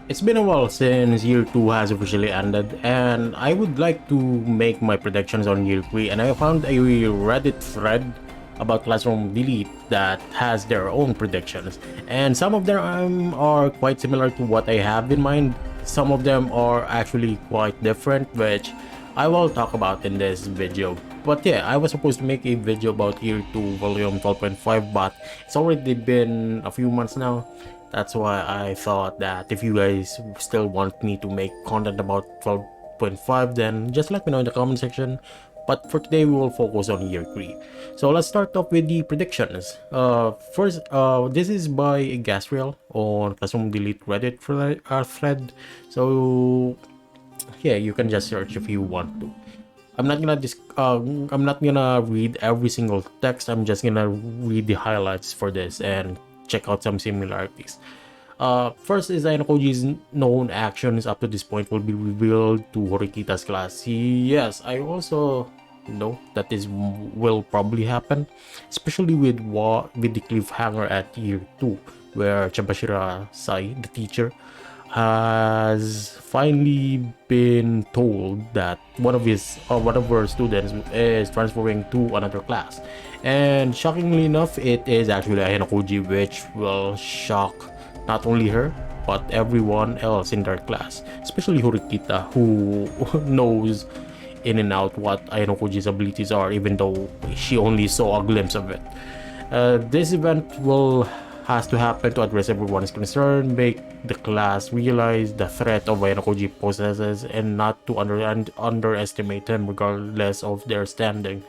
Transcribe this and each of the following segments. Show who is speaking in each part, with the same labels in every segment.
Speaker 1: It's been a while since year 2 has officially ended, and I would like to make my predictions on year 3, and I found a Reddit thread about Classroom Delete that has their own predictions, and some of them are quite similar to what I have in mind. Some of them are actually quite different, which I will talk about in this video. But yeah, I was supposed to make a video about year 2 volume 12.5, but it's already been a few months now. That's why I thought that if you guys still want me to make content about 12.5, then just let me know in the comment section. But for today, we will focus on year 3. So let's start off with the predictions. First, this is by Gasriel on Classroom Delete Reddit thread. So yeah, you can just search if you want to. I'm not gonna read every single text. I'm just gonna read the highlights for this and check out some similarities. First is AYANOKOUJI's known actions up to this point will be revealed to Horikita's class. Yes, I also know that this will probably happen, especially with the cliffhanger at year 2, where Chabashira Sai, the teacher, has finally been told that one of her students is transferring to another class, and shockingly enough, it is actually AYANOKOUJI, which will shock not only her but everyone else in their class, especially Horikita, who knows in and out what AYANOKOUJI's abilities are, even though she only saw a glimpse of it. This event has to happen to address everyone's concern, make the class realize the threat of AYANOKOUJI possesses, and not to underestimate him regardless of their standing.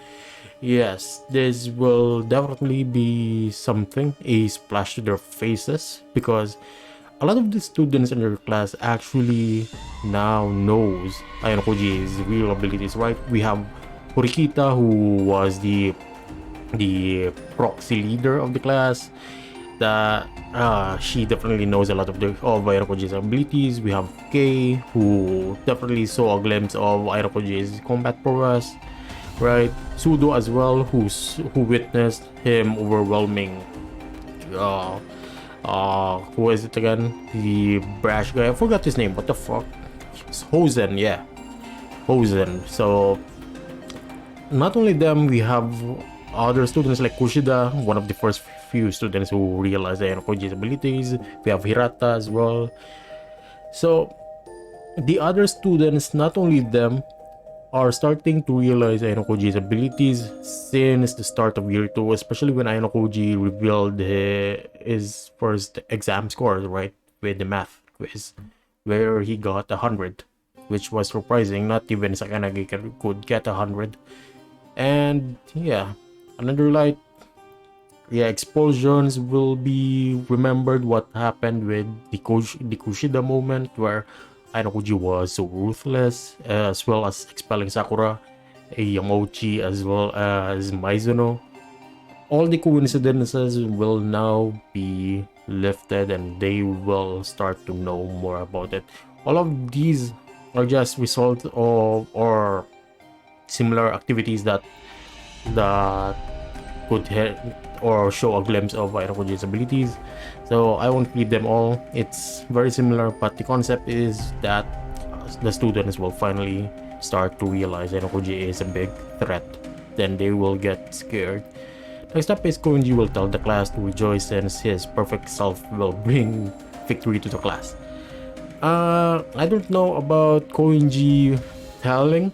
Speaker 1: Yes, this will definitely be something, a splash to their faces, because a lot of the students in their class actually now knows AYANOKOUJI's real abilities, right? We have Horikita, who was the proxy leader of the class, that she definitely knows a lot of AYANOKOUJI's abilities. We have Kei, who definitely saw a glimpse of AYANOKOUJI's combat prowess, right? Sudo as well, who witnessed him overwhelming who is it again? The brash guy. I forgot his name. What the fuck? It's Hosen, yeah. Hosen. So not only them, we have other students like Kushida, one of the first few students who realized AYANOKOUJI's abilities. We have Hirata as well. So the other students, not only them, are starting to realize AYANOKOUJI's abilities since the start of year 2, especially when AYANOKOUJI revealed his first exam scores, right? With the math quiz, where he got 100, which was surprising. Not even Sakanagi could get 100. And yeah, another light. Yeah, explosions will be remembered what happened with the Kushida moment, where AYANOKOUJI was so ruthless, as well as expelling Sakura, Yamauchi, as well as Maizuno. All the coincidences will now be lifted, and they will start to know more about it. All of these are just result of or similar activities that could hit or show a glimpse of AYANOKOUJI's abilities. So I won't read them all. It's very similar, but the concept is that the students will finally start to realize AYANOKOUJI is a big threat. Then they will get scared. Next up is KOUENJI will tell the class to rejoice since his perfect self will bring victory to the class. I don't know about KOUENJI telling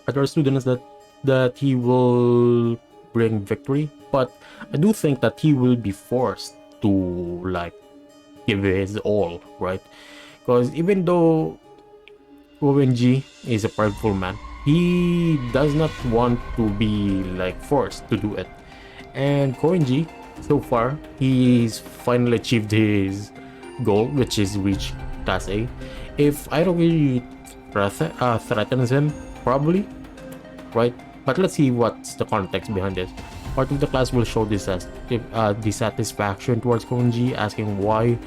Speaker 1: other students that he will bring victory, but I do think that he will be forced to like give his all, right? Because even though KOUENJI is a prideful man, he does not want to be like forced to do it. And KOUENJI, so far, he's finally achieved his goal, which is reach class A. If AYANOKOUJI threatens him, probably, right? But let's see what's the context behind this. Part of the class will show dissatisfaction towards KOUENJI, asking why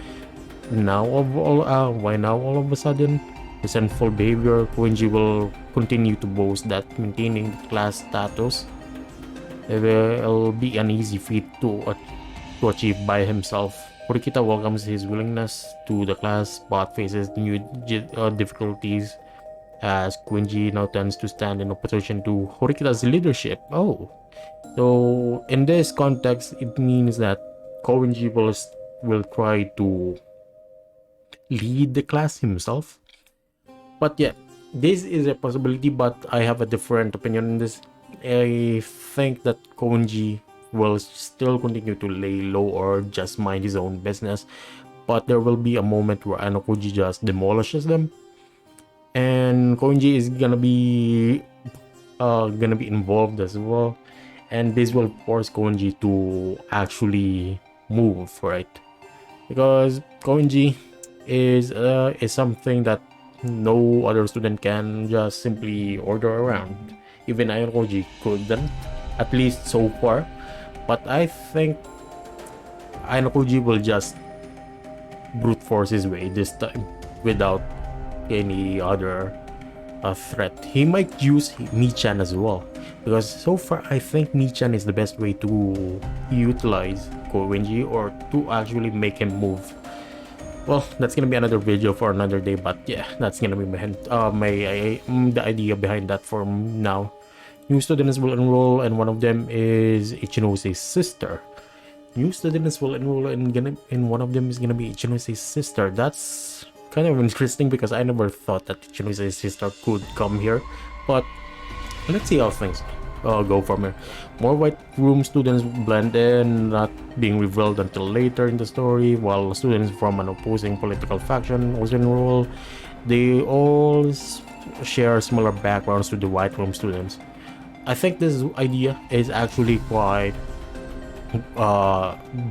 Speaker 1: now all of a sudden. Resentful behavior. KOUENJI will continue to boast that maintaining the class status will be an easy feat to achieve by himself. Horikita welcomes his willingness to the class but faces new difficulties as Koenji now tends to stand in opposition to Horikita's leadership. Oh, so in this context, it means that Koenji will try to lead the class himself. But yeah, this is a possibility, but I have a different opinion on this. I think that Koenji will still continue to lay low or just mind his own business, but there will be a moment where AYANOKOUJI just demolishes them, and Koenji is gonna be involved as well, and this will force Koenji to actually move, right? Because Koenji is something that no other student can just simply order around. Even AYANOKOUJI couldn't, at least so far. But I think AYANOKOUJI will just brute force his way this time without any other threat. He might use Michan as well, because so far I think Michan is the best way to utilize Koenji or to actually make him move. Well, that's gonna be another video for another day, but yeah, that's gonna be the idea behind that for now. New students will enroll, and one of them is Ichinose's sister. New students will enroll, and one of them is gonna be Ichinose's sister. That's kind of interesting because I never thought that Ichinose's sister could come here, but let's see how things go from here. More White Room students blend in, not being revealed until later in the story, while students from an opposing political faction also enroll. They all share similar backgrounds to the White Room students. I think this idea is actually quite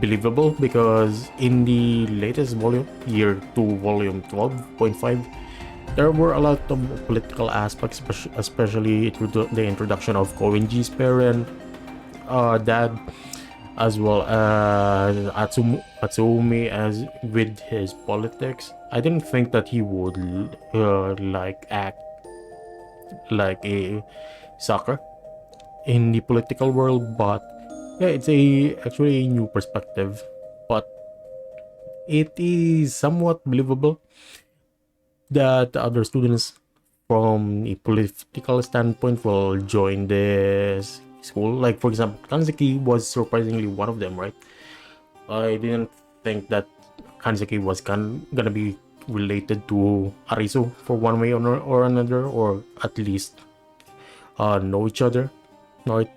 Speaker 1: believable, because in the latest volume, year 2 volume 12.5, there were a lot of political aspects, especially the introduction of Koenji's parent, dad, as well as Atsumi as with his politics. I didn't think that he would act like a sucker in the political world, but yeah, it's actually a new perspective, but it is somewhat believable that other students from a political standpoint will join this school. Like, for example, Kanzaki was surprisingly one of them, right? I didn't think that Kanzaki was gonna be related to Arisu for one way or another, or at least know each other, right?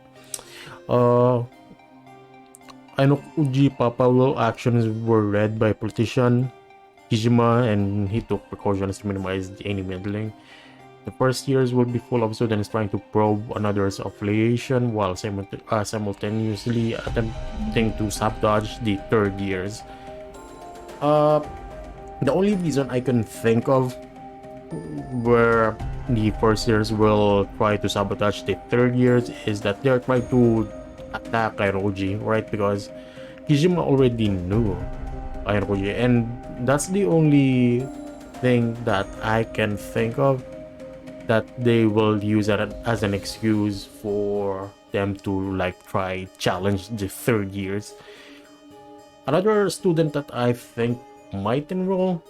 Speaker 1: AYANOKOUJI Papawell actions were led by politician Kijima, and he took precautions to minimize any meddling. The first years will be full of students trying to probe another's affiliation while simultaneously attempting to sabotage the third years. The only reason I can think of where the first years will try to sabotage the third years is that they're trying to attack AYANOKOUJI, right? Because Kijima already knew AYANOKOUJI, and that's the only thing that I can think of that they will use as an excuse for them to try challenge the third years. Another student that I think might enroll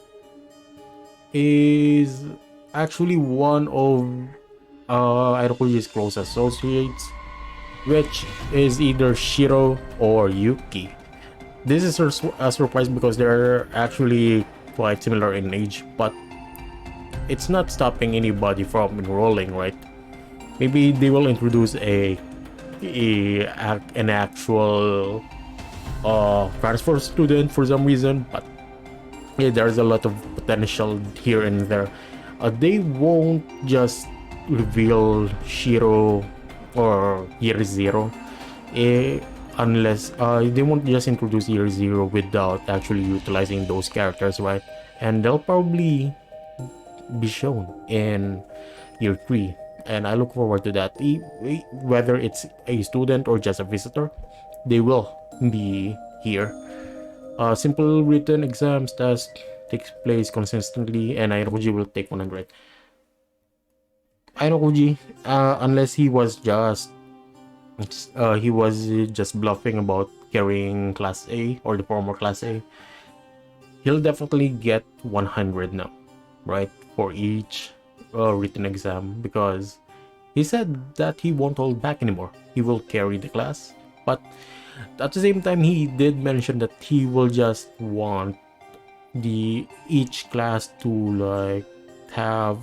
Speaker 1: is actually one of AYANOKOUJI's close associates, which is either Shiro or Yuki. This is a surprise because they're actually quite similar in age, but it's not stopping anybody from enrolling, right? Maybe they will introduce an actual transfer student for some reason, but yeah, there's a lot of potential here and there. They won't just reveal Shiro or Year Zero, unless they won't just introduce Year Zero without actually utilizing those characters, right? And they'll probably be shown in Year 3, and I look forward to that. Whether it's a student or just a visitor, they will be here. Simple written exams test takes place consistently, and AYANOKOUJI will take 100. AYANOKOUJI, unless he was just bluffing about carrying Class A or the former Class A, he'll definitely get 100 now, right, for each written exam, because he said that he won't hold back anymore. He will carry the class. But at the same time, he did mention that he will just want the each class to like have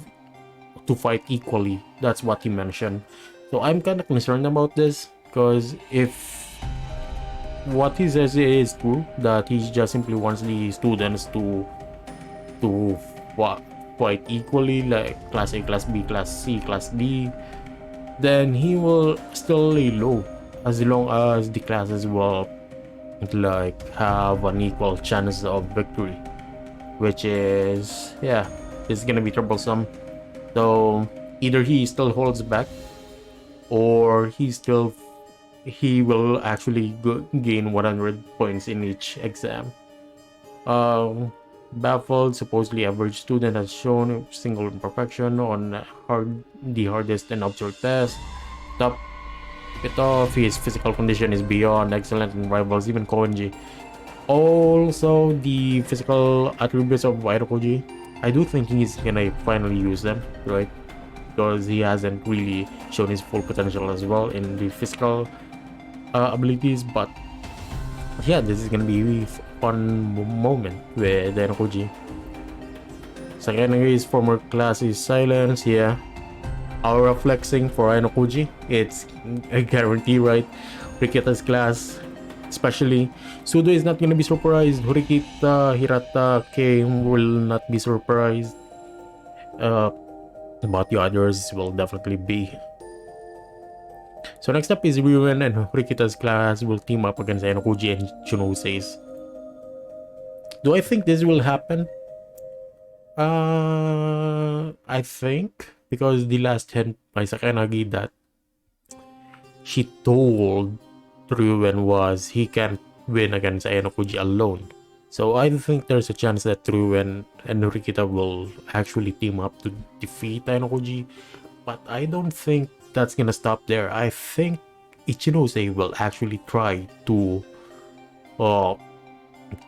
Speaker 1: to fight equally. That's what he mentioned. So I'm kind of concerned about this, because if what he says is true, that he just simply wants the students to fight equally, like class A, class B, class C, class D, then he will still lay low as long as the classes will like have an equal chance of victory, which is, yeah, it's gonna be troublesome. So either he still holds back, or he will actually gain 100 points in each exam. Baffled, supposedly average student has shown a single imperfection on the hardest and observed test. Top it off, his physical condition is beyond excellent and rivals even KOUENJI. Also, the physical attributes of AYANOKOUJI, I do think he's gonna finally use them, right? Because he hasn't really shown his full potential as well in the physical abilities. But yeah, this is gonna be a fun moment with AYANOKOUJI. Sakanegi's former class is silence, yeah. Aura flexing for AYANOKOUJI, it's a guarantee, right? Rikita's class, especially. Sudo is not gonna be surprised. Horikita, Hirata, Kei will not be surprised. But the others will definitely be. So next up is Ryuen and Horikita's class will team up against AYANOKOUJI and Chunouse's. Do I think this will happen? I think because the last hint by Sakanagi that she told Ryuen was he can't win against AYANOKOUJI alone. So I think there's a chance that Ryuen and Horikita will actually team up to defeat AYANOKOUJI. But I don't think that's gonna stop there. I think Ichinose will actually try to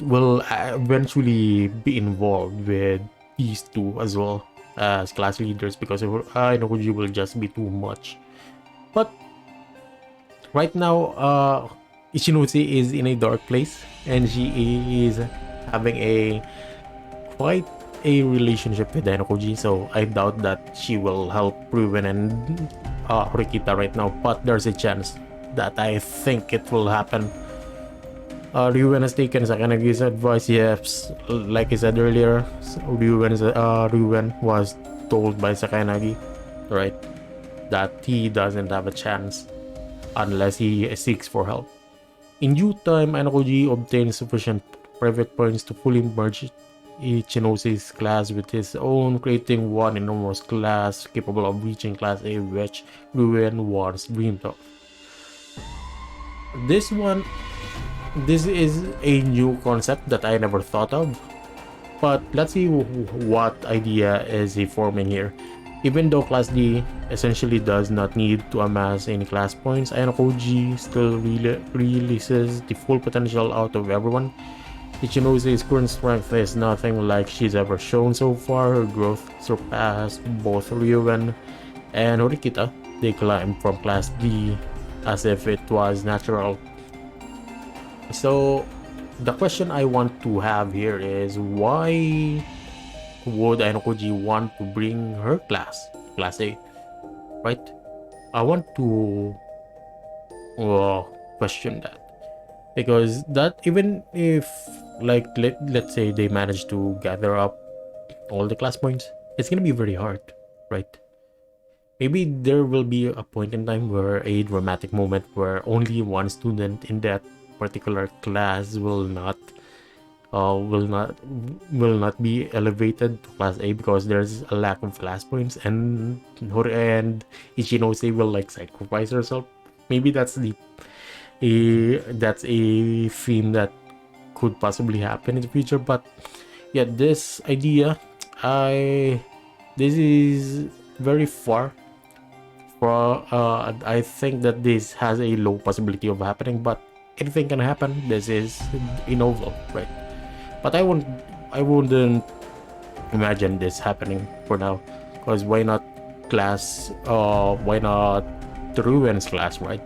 Speaker 1: will eventually be involved with these two as well as class leaders, because AYANOKOUJI will just be too much. But right now, Ichinose is in a dark place, and she is having a quite a relationship with AYANOKOUJI, so I doubt that she will help Ryuen and Horikita right now. But there's a chance that I think it will happen. Ryuen has taken Sakanagi's advice. Yes, like I said earlier, Ryuen was told by Sakanagi, right, that he doesn't have a chance unless he seeks for help. In due time, AYANOKOUJI obtains sufficient private points to fully merge Ichinose's class with his own, creating one enormous class capable of reaching Class A, which Ryuen once dreamed of. This is a new concept that I never thought of, but let's see what idea is he forming here. Even though Class D essentially does not need to amass any class points, AYANOKOUJI still releases the full potential out of everyone. Ichinose's current strength is nothing like she's ever shown so far. Her growth surpassed both Ryuen and Horikita. They climbed from Class D as if it was natural. So the question I want to have here is, why would AYANOKOUJI want to bring her class A, right? I want to question that, because that, even if like let's say they manage to gather up all the class points, it's gonna be very hard, right? Maybe there will be a point in time where a dramatic moment where only one student in that particular class will not be elevated to Class A because there's a lack of class points, and Ichinose will like sacrifice herself. Maybe that's a theme that could possibly happen in the future. But yeah, this idea, this is very far. I think that this has a low possibility of happening, but anything can happen. This is a novel, right? But I won't I wouldn't imagine this happening for now, because why not why not the Ruins class, right?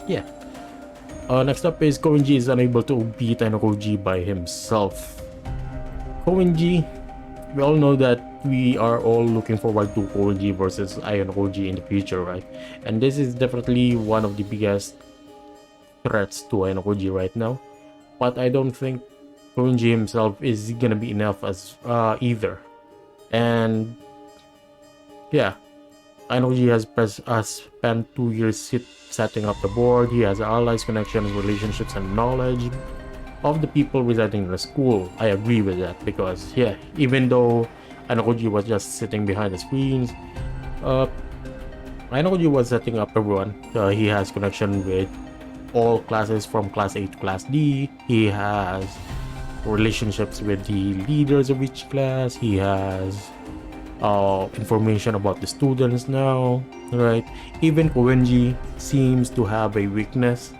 Speaker 1: Yeah. Next up is Koenji is unable to beat AYANOKOUJI by himself. Koenji, we all know that we are all looking forward to Koenji versus AYANOKOUJI in the future, right? And this is definitely one of the biggest threats to AYANOKOUJI right now. But I don't think Koenji himself is gonna be enough as either. And yeah, AYANOKOUJI has spent 2 years setting up the board. He has allies, connections, relationships, and knowledge of the people residing in the school. I agree with that, because yeah, even though AYANOKOUJI was just sitting behind the screens, AYANOKOUJI was setting up everyone. He has connection with all classes from class A to class D. He has relationships with the leaders of each class. He has information about the students now, right? Even Koenji seems to have a weakness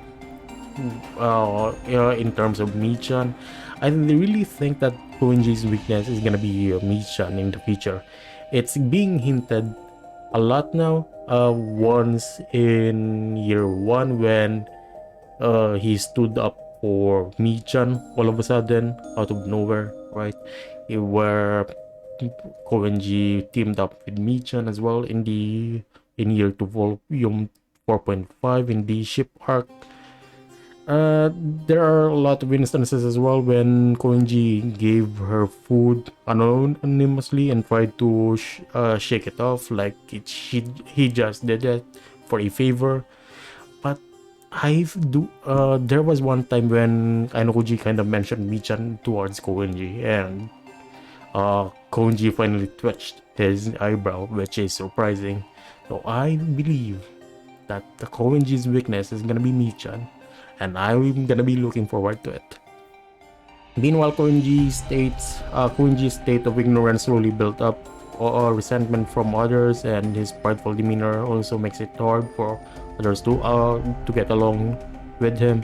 Speaker 1: in terms of Michan. I really think that Koenji's weakness is gonna be Michan in the future. It's being hinted a lot now. Once in year 1 when he stood up for Michan all of a sudden out of nowhere, right? Where Koenji teamed up with Michan as well in year 2 volume 4.5 in the ship arc. There are a lot of instances as well when Koenji gave her food anonymously and tried to shake it off like he just did it for a favor. But there was one time when AYANOKOUJI kind of mentioned Michan towards Koenji, and Koenji finally twitched his eyebrow, which is surprising. So I believe that the Koenji's weakness is gonna be Michan, and I'm gonna be looking forward to it. Meanwhile, Koenji's state of ignorance slowly built up. Resentment from others, and his prideful demeanor also makes it hard for others to get along with him.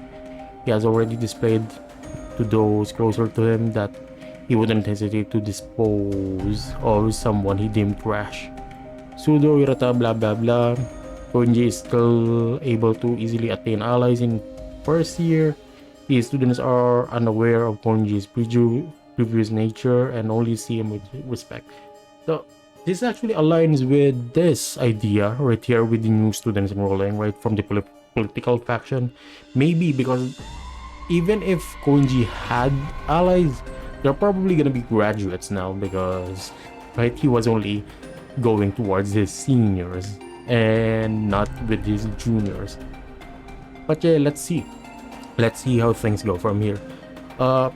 Speaker 1: He has already displayed to those closer to him that he wouldn't hesitate to dispose of someone he deemed trash. Pseudo Hirata blah blah blah. Koenji is still able to easily attain allies in first year. His students are unaware of Koenji's previous nature and only see him with respect. So this actually aligns with this idea right here with the new students enrolling, right, from the political faction. Maybe because even if Koenji had allies, they're probably gonna be graduates now, because right, he was only going towards his seniors and not with his juniors. But yeah, let's see how things go from here. But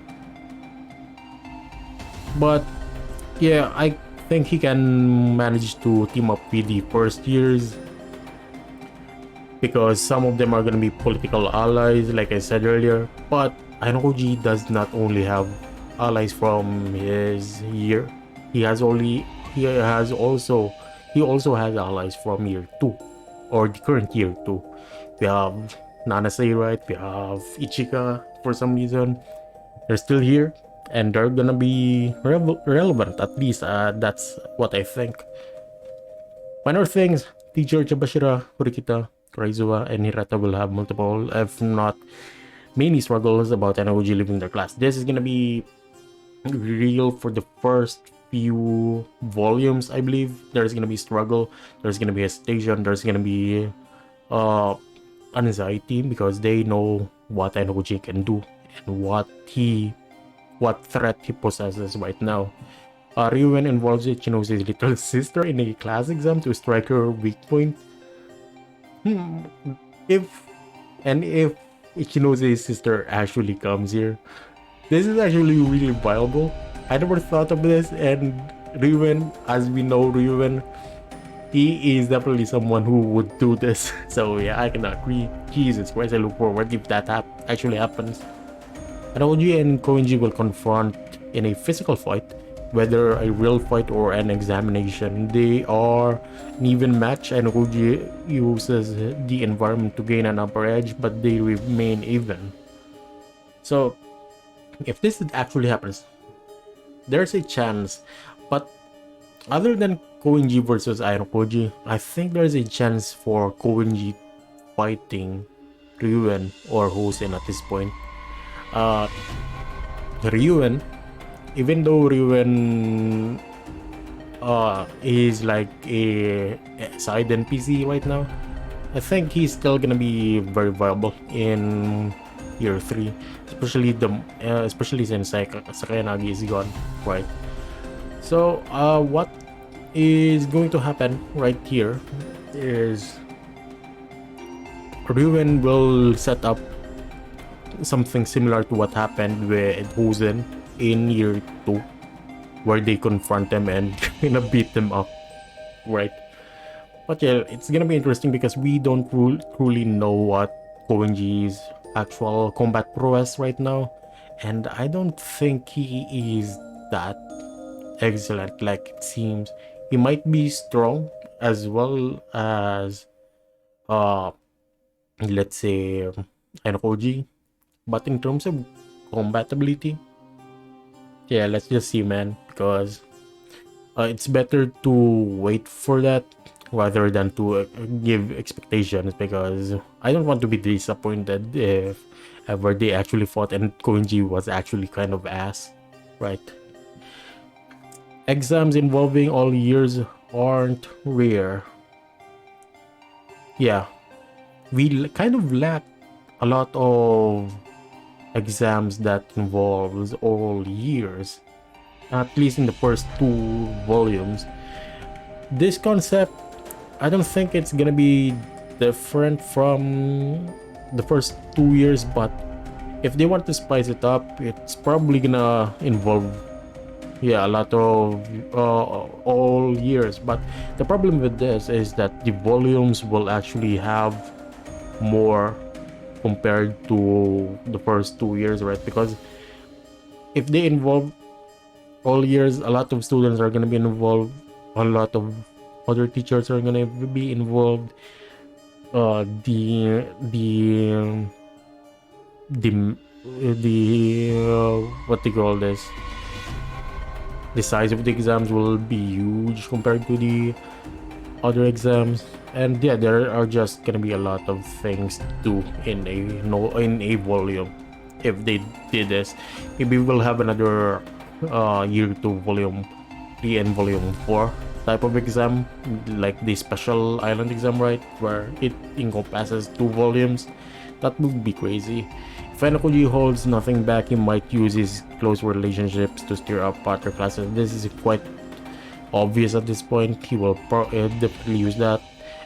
Speaker 1: yeah, I think he can manage to team up with the first years, because some of them are going to be political allies, like I said earlier. But AYANOKOUJI does not only have allies from his year. He also has allies from year 2, or the current year 2. We have Nanase, right? We have Ichika. For some reason, they're still here, and they're gonna be relevant, at least that's what I think. Minor things: teacher Chabashira, Kurikita, Raizuwa, and Hirata will have multiple, if not many, struggles about AYANOKOUJI leaving their class. This is gonna be real for the first few volumes, I believe. There's gonna be struggle, there's gonna be hesitation, there's gonna be anxiety, because they know what AYANOKOUJI can do and what threat he possesses right now. Ryuen involves Ichinose's little sister in a class exam to strike her weak point. If Ichinose's sister actually comes here, this is actually really viable. I never thought of this, and Ryuen, as we know Ryuen, he is definitely someone who would do this. So yeah, I can agree. Jesus Christ, I look forward if that actually happens. AYANOKOUJI and Koenji will confront in a physical fight, whether a real fight or an examination. They are an even match. AYANOKOUJI uses the environment to gain an upper edge, but they remain even. So if this actually happens, there's a chance. But other than Koenji versus AYANOKOUJI, I think there's a chance for Koenji fighting Ryuen or Hosen at this point. Ryuen, even though Ryuen is like a side NPC right now, I think he's still gonna be very viable in year 3, especially since Sakayanagi is gone, right? So what is going to happen right here is Ryuen will set up something similar to what happened with Hosen in year 2, where they confront them and gonna beat them up, right? But yeah, it's gonna be interesting because we don't truly know what Koenji's actual combat prowess right now, and I don't think he is that excellent like it seems. He might be strong as well as let's say AYANOKOUJI, but in terms of combat ability, yeah, let's just see, man, because it's better to wait for that rather than to give expectations, because I don't want to be disappointed if ever they actually fought and Koenji was actually kind of ass, right? Exams involving all years aren't rare. Yeah, we kind of lack a lot of exams that involves all years, at least in the first 2 volumes. This concept, I don't think it's gonna be different from the first 2 years, but if they want to spice it up, it's probably gonna involve, yeah, a lot of all years. But the problem with this is that the volumes will actually have more compared to the first 2 years, right? Because if they involve all years, a lot of students are gonna be involved, a lot of other teachers are gonna be involved. The what do you call this? The size of the exams will be huge compared to the other exams, and yeah, there are just gonna be a lot of things to do in a volume. If they did this, maybe we'll have another year 2 volume 3 and volume 4 type of exam, like the special island exam, right, where it encompasses 2 volumes. That would be crazy. If AYANOKOUJI holds nothing back, he might use his close relationships to stir up other classes. This is quite obvious at this point. He will definitely use that.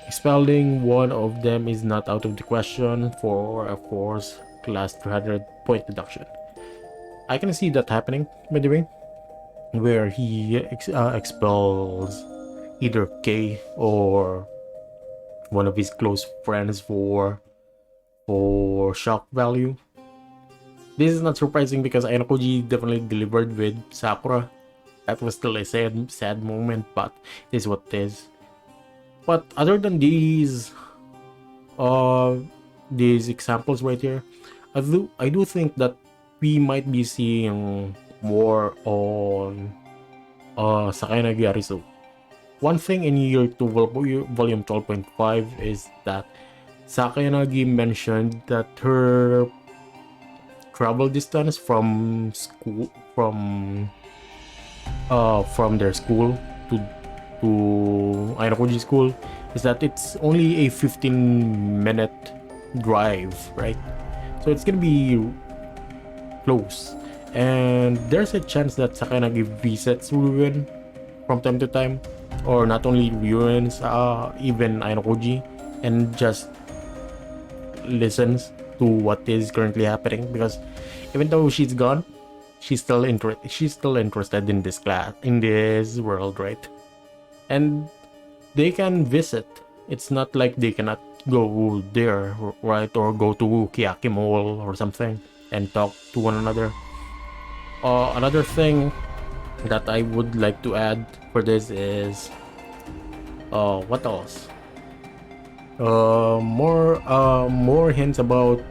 Speaker 1: Expelling one of them is not out of the question for a course class 300 point deduction. I can see that happening, by the way, where he expels either K or one of his close friends for shock value. This is not surprising because AYANOKOUJI definitely delivered with Sakura. That was still a sad moment, but it is what it is. But other than these examples right here, I do think that we might be seeing more on Sakayanagi Arisu. One thing in year 2 volume 12.5 is that Sakayanagi mentioned that her travel distance from their school to AYANOKOUJI school is that it's only a 15-minute drive, right? So it's gonna be close, and there's a chance that Sakayanagi visits Ryuen from time to time, or not only Ryuen, even AYANOKOUJI, and just listens to what is currently happening, because even though she's gone, she's still interested in this world, right? And they can visit. It's not like they cannot go there, right? Or go to Kiyaki Mall or something and talk to one another. Another thing that I would like to add for this is what else? More hints about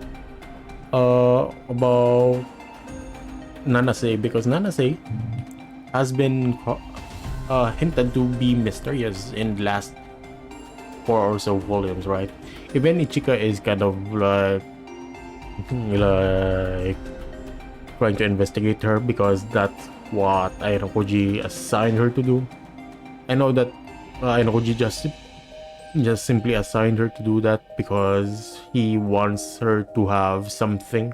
Speaker 1: Nanase, because Nanase has been hinted to be mysterious in the last 4 or so volumes, right? Even Ichika is kind of like trying to investigate her because that's what Ayanokoji assigned her to do. I know that Ayanokoji just simply assigned her to do that because he wants her to have something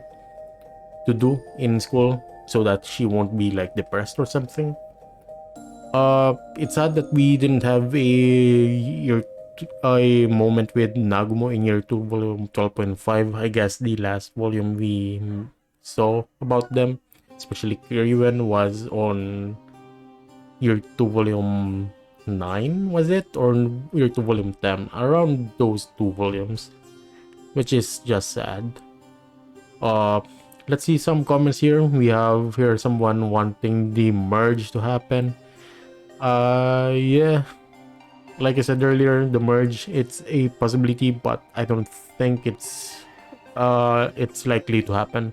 Speaker 1: to do in school so that she won't be like depressed or something. It's sad that we didn't have a moment with Nagumo in year 2 volume 12.5. I guess the last volume we saw about them, especially Kiryuan, was on year 2 volume 9, was it, or year 2 volume 10, around those 2 volumes, which is just sad. uh let's see some comments here. We have here someone wanting the merge to happen. Yeah, like I said earlier, the merge, it's a possibility, but I don't think it's likely to happen.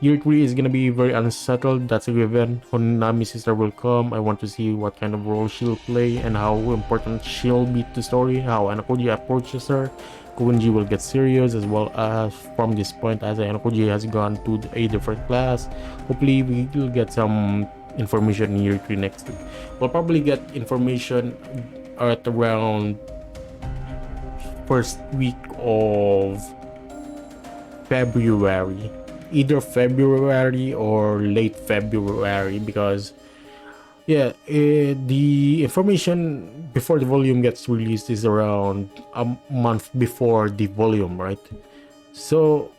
Speaker 1: Year 3 is gonna be very unsettled, that's a given. Honami's sister will come. I want to see what kind of role she'll play and how important she'll be to the story, how Anakoji approaches her. Koenji will get serious as well as from this point, as Anakoji has gone to a different class. Hopefully we will get some information in year 3 next week. We'll probably get information at around first week of February, either February or late February, because yeah, the information before the volume gets released is around a month before the volume, right? So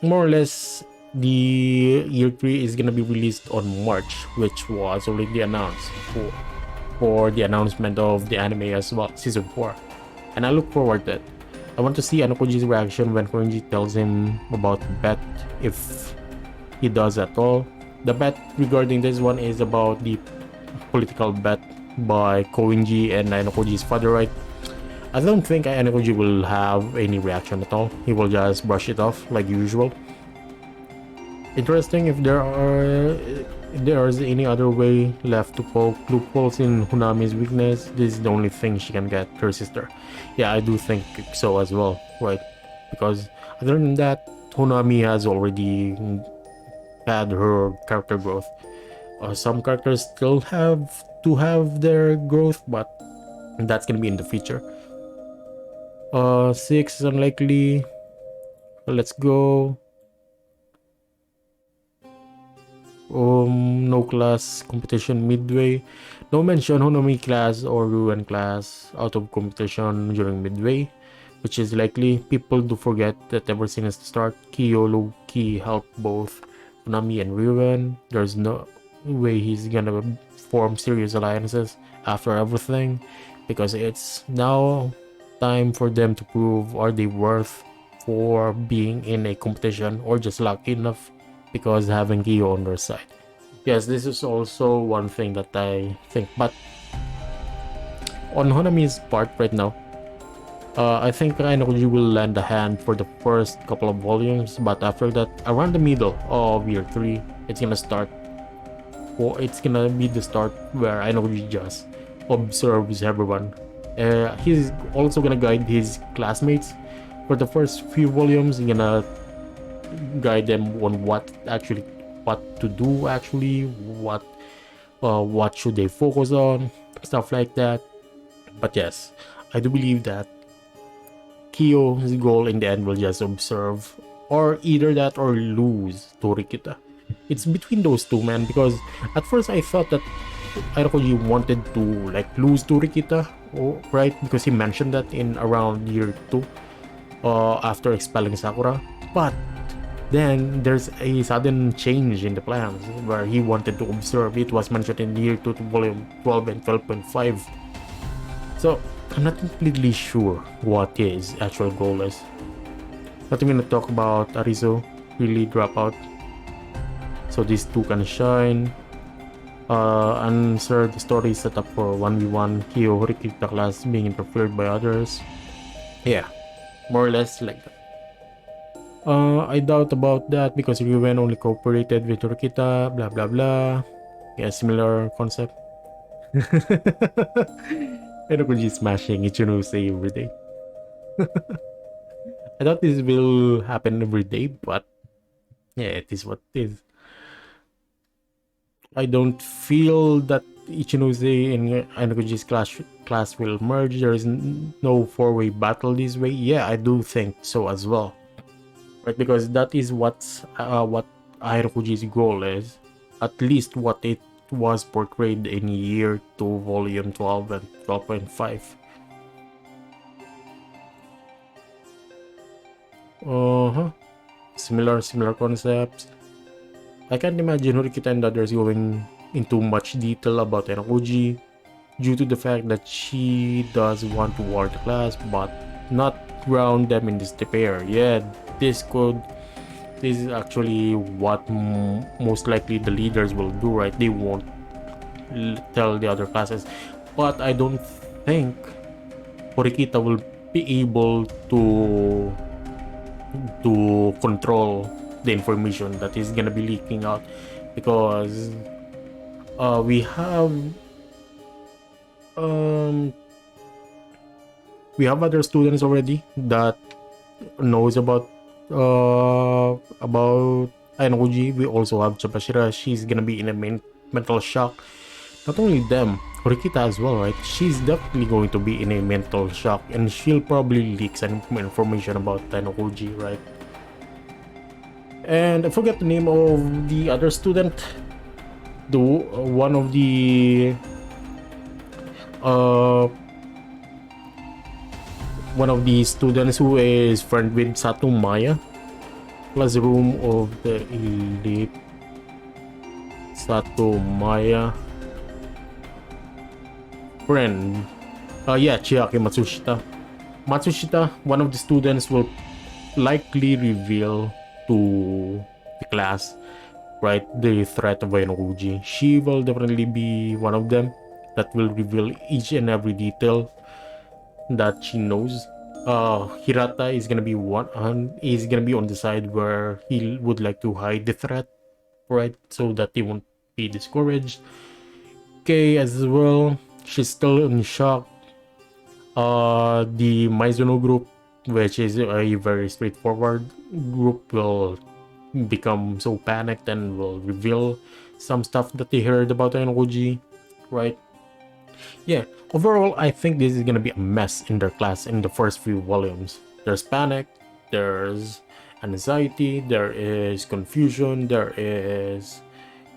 Speaker 1: more or less the year 3 is gonna be released on March, which was already announced for the announcement of the anime as well, season 4, and I look forward to it. I want to see Anokoji's reaction when Koenji tells him about the bet, if he does at all. The bet regarding this one is about the political bet by Koenji and Anokoji's father, right? I don't think Anokoji will have any reaction at all. He will just brush it off like usual. Interesting if there is any other way left to poke loopholes in Hunami's weakness. This is the only thing she can get her sister. Yeah, I do think so as well, right? Because other than that, Hunami has already had her character growth. Some characters still have to have their growth, but that's gonna be in the future. 6 is unlikely. Let's go. No class competition midway. No mention Honami class or Ruin class out of competition during midway, which is likely. People do forget that ever since the start, Kyo low-key helped both Honami and Ruin. There's no way he's gonna form serious alliances after everything, because it's now time for them to prove, are they worth for being in a competition or just lucky enough because having Kyo on their side. Yes, this is also one thing that I think, but on Honami's part right now, I think Kainoji will lend a hand for the first couple of volumes, but after that, around the middle of year 3, it's gonna start, or it's gonna be the start where Kainoji just observes everyone. He's also gonna guide his classmates for the first few volumes. He's gonna guide them on what to do, actually, what should they focus on, stuff like that. But yes, I do believe that Kyo's goal in the end will just observe, or either that or lose to Rikita. It's between those two, man, because at first I thought that Irokoji wanted to like lose to Rikita, right? Because he mentioned that in around year 2, after expelling Sakura. But then there's a sudden change in the plans where he wanted to observe. It was mentioned in year 2 to volume 12 and 12.5. So I'm not completely sure what his actual goal is. Not even gonna talk about Arizo really drop out, so these two can shine. Answer the story set up for 1v1 Kyo Rikita class being interfered by others. Yeah, more or less like that. I doubt about that because Ryuen only cooperated with Rikita, blah blah blah. Yeah, similar concept. Ayanokuji smashing Ichinose every day. I thought this will happen every day, but yeah, it is what it is. I don't feel that Ichinose and Ayanokuji's class will merge. There is no four-way battle this way. Yeah, I do think so as well. Right, because that is what Ayanokuji's goal is. At least what it was portrayed in year 2, volume 12 and 12.5. Uh-huh. Similar concepts. I can't imagine Horikita and others going into much detail about Ayanokuji due to the fact that she does want to warn the class but not ground them in despair. Yeah, this is actually what most likely the leaders will do, right? They won't tell the other classes, but I don't think Horikita will be able to control the information that is gonna be leaking out, because we have other students already that knows about Ayanokuji. We also have Chapashira. She's gonna be in a mental shock. Not only them, Horikita as well, right? She's definitely going to be in a mental shock, and she'll probably leak some information about Ayanokuji, right? And I forget the name of the other student. The one of the students who is friend with Sato Maya, classroom of the elite. Sato Maya friend. Yeah, Chiaki Matsushita, one of the students, will likely reveal to the class, right, the threat of Ayanokuji. She will definitely be one of them that will reveal each and every detail that she knows. Hirata is gonna be on the side where he would like to hide the threat, right, so that they won't be discouraged. Kei as well, she's still in shock. The Maizono group, which is a very straightforward group, will become so panicked and will reveal some stuff that they heard about Ayanokuji, right? Yeah, overall, I think this is gonna be a mess in their class in the first few volumes. There's panic, there's anxiety, there is confusion, there is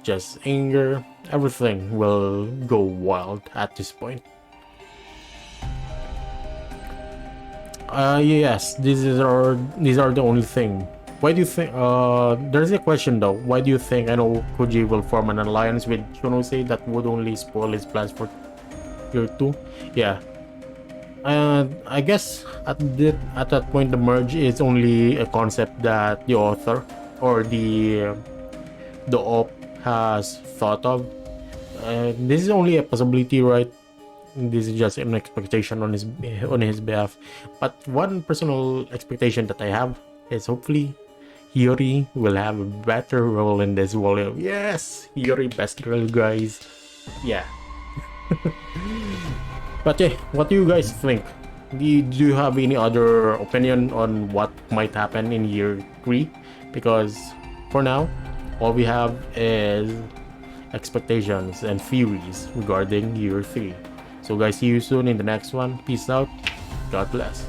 Speaker 1: just anger. Everything will go wild at this point. Yes, these are the only thing. Why do you think there's a question though, why do you think Ayanokuji will form an alliance with Shunose that would only spoil his plans for year 2? Yeah, I guess at that point the merge is only a concept that the author or the op has thought of. This is only a possibility, right? This is just an expectation on his behalf. But one personal expectation that I have is hopefully Hiyori will have a better role in this volume. Yes, Hiyori, best girl, guys. Yeah. But yeah, what do you guys think? Do you have any other opinion on what might happen in year 3? Because for now, all we have is expectations and theories regarding year 3. So guys, see you soon in the next one. Peace out. God bless.